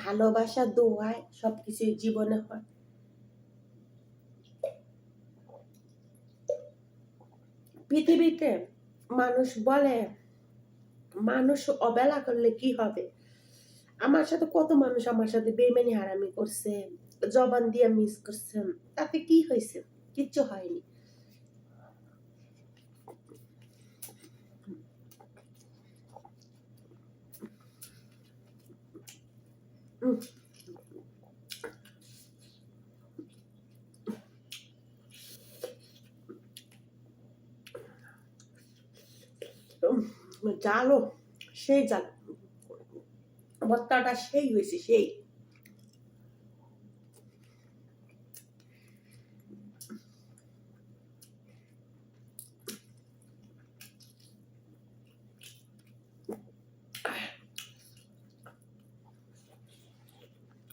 ভালোবাসা দোয়ায় সবকিছুই জীবনে হয়। পৃথিবীতে মানুষ বলে মানুষ অবহেলা করলে কি হবে। আমার সাথে কত মানুষ আমার সাথে বেইমানি হারামি করছে, জবান দিয়ে মিস করছে, তাতে কি হয়েছে? কিচ্ছু হয়নি। জালো সেই জাল, ভর্তাটা সেই হয়েছে সেই।